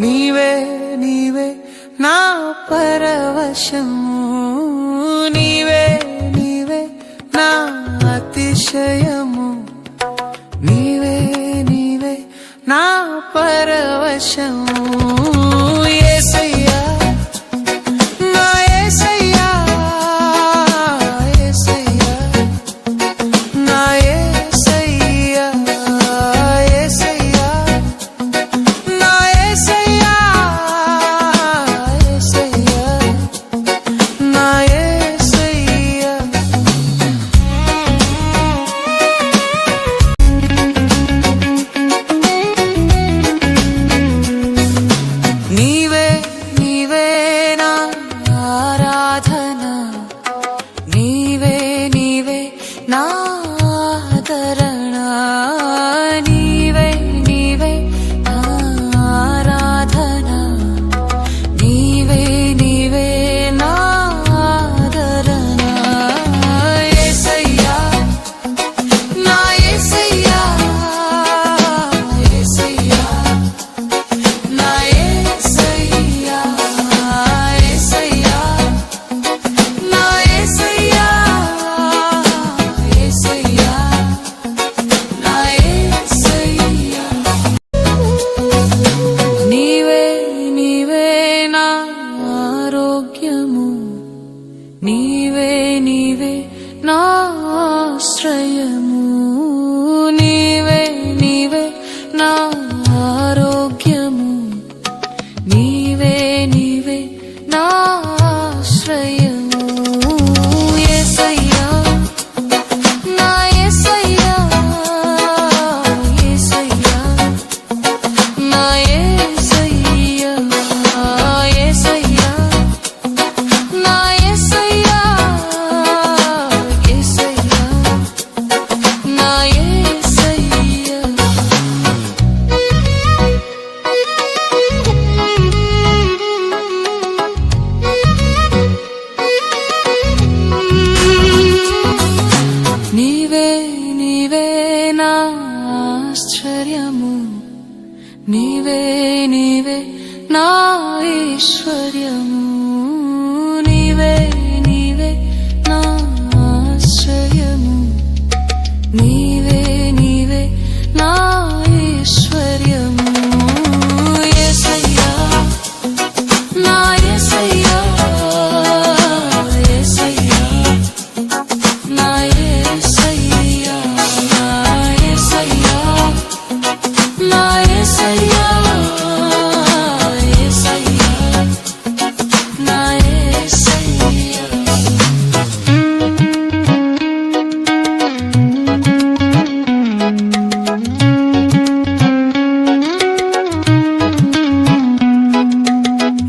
నీవే నీవే నా పరవశము, నీవే నీవే నా అతిశయము, నీవే నీవే నా పరవశము. యేసయ్యా నా యేసయ్యా, యేసయ్యా నా యేసయ్యా, యేసయ్యా నా యేసయ్యా, యేసయ్యా నా యేసయ్యా. నీవే నీవే నా ఆరాధన, నీవే నీవే నా ఆదరణ, నీవే నీవే నా ఆరాధన, నీవే నీవే నా ఆదరణ. యేసయ్యా నా యేసయ్యా, యేసయ్యా నా యేసయ్యా, యేసయ్యా నా యేసయ్యా, యేసయ్యా నా యేసయ్యా. నీవే నీవే నా ఆరోగ్యము, నీవే నీవే నా ఆశ్రయము, నీవే నీవే నా ఆరోగ్యము, నీవే నీవే నా ఆశ్రయము. యేసయ్యా నా యేసయ్యా, యేసయ్యా నా యేసయ్యా, యేసయ్యా నా యేసయ్యా, యేసయ్యా నా యేసయ్యా. నీవే నీవే నా ఆశ్చర్యము, నీవే నీవే నా ఐశ్వర్యము, నీవే నీవే నా ఆశ్చర్యము, నీవే నీవే నా ఐశ్వర్యము. యేసయ్యా నా యేసయ్యా, యేసయ్యా నా యేసయ్యా, యేసయ్యా నా యేసయ్యా, యేసయ్యా నా యేసయ్యా.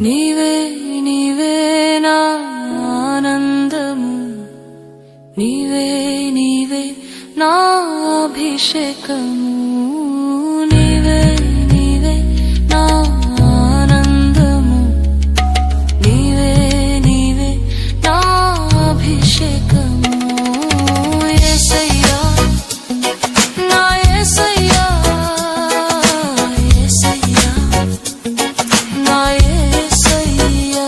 నీవే నీవే నా ఆనందము, నీవే నీవే నా అభిషేకము, నీవే నీవే నా ఆనందము, నీవే నీవే నా అభిషేకము. యేసయ్యా నా యేసయ్యా, యేసయ్యా నా యేసయ్యా,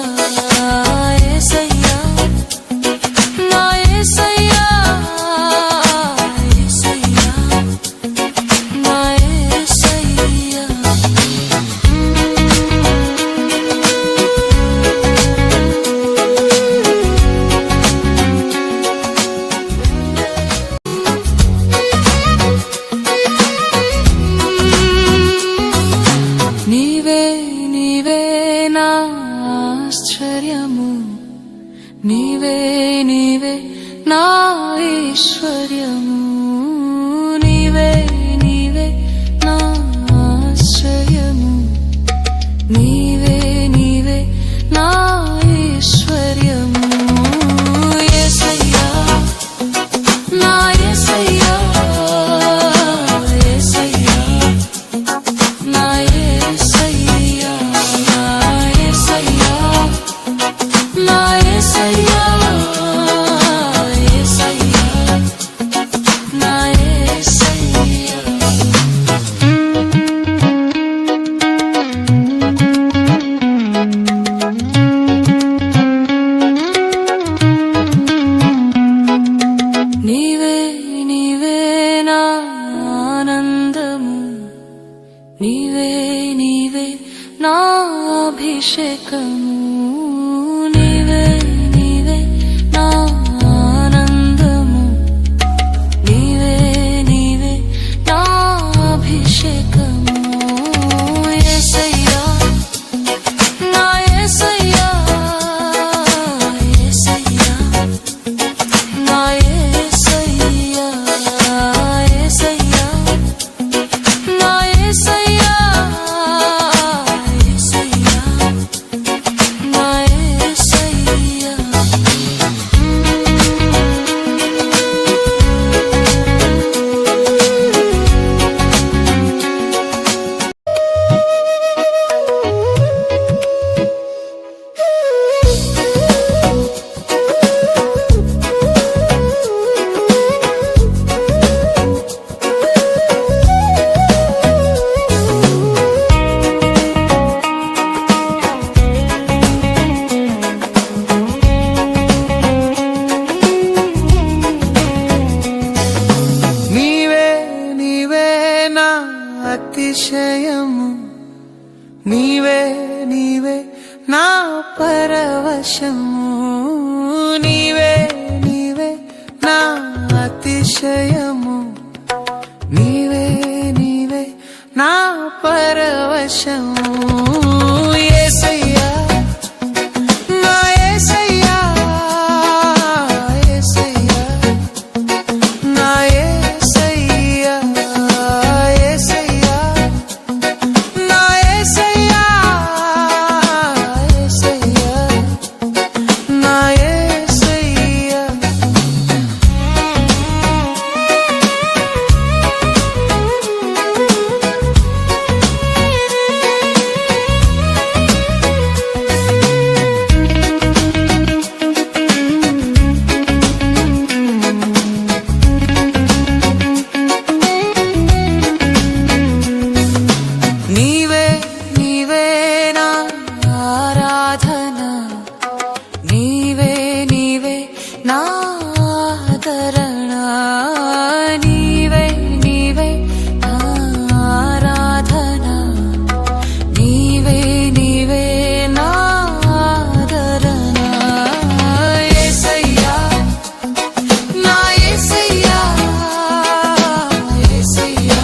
యేసయ్యా నా యేసయ్యా, యేసయ్యా నా యేసయ్యా. నీవే నీవే నా ఆశ్చర్యము, నీవే నీవే నా ఐశ్వర్యము, నీవే నీవే నా ఆశ్చర్యము, నీవే నీవే నా ఐశ్వర్యము. యేసయ్యా నా యేసయ్యా, యేసయ్యా నా యేసయ్యా, యేసయ్యా నా యేసయ్యా, యేసయ్యా నా యేసయ్యా. నా అభిషేకము నీవే నీవే నా ఆనందము నీవే నీవే నా అభిషేకము యేసయ్యా నా యేసయ్యా యేసయ్యా నా యేసయ్యా యేసయ్యా నా యేసయ్యా యేసయ్యా నా యేసయ్యా నీవే నీవే నా అతిశయము నీవే నీవే నా పరవశము నీవే నీవే నా అతిశయము నీవే నీవే నా పరవశము యేసయ్యా నా యేసయ్యా యేసయ్యా నా యేసయ్యా యేసయ్యా నా యేసయ్యా యేసయ్యా నా యేసయ్యా నీవే నీవే నా ఆరాధన నీవే నీవే నా ఆదరణ నీవే నీవే నా ఆరాధన నీవే నీవే నా ఆదరణ యేసయ్యా నా యేసయ్యా యేసయ్యా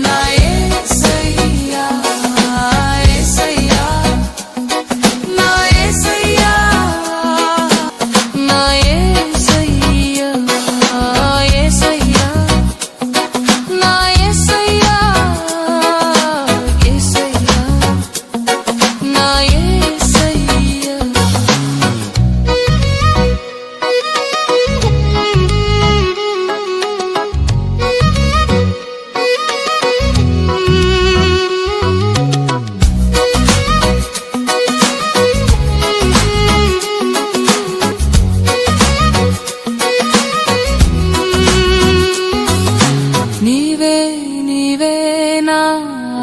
నా యేసయ్యా యేసయ్యా నా యేసయ్యా నా యేసయ్యా యేసయ్యా నా యేసయ్యా యేసయ్యా నా యేసయ్యా నీవే నీవే నా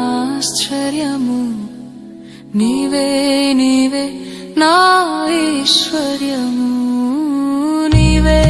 ఆశ్చర్యము నీవే నీవే నా ఐశ్వర్యము నీవే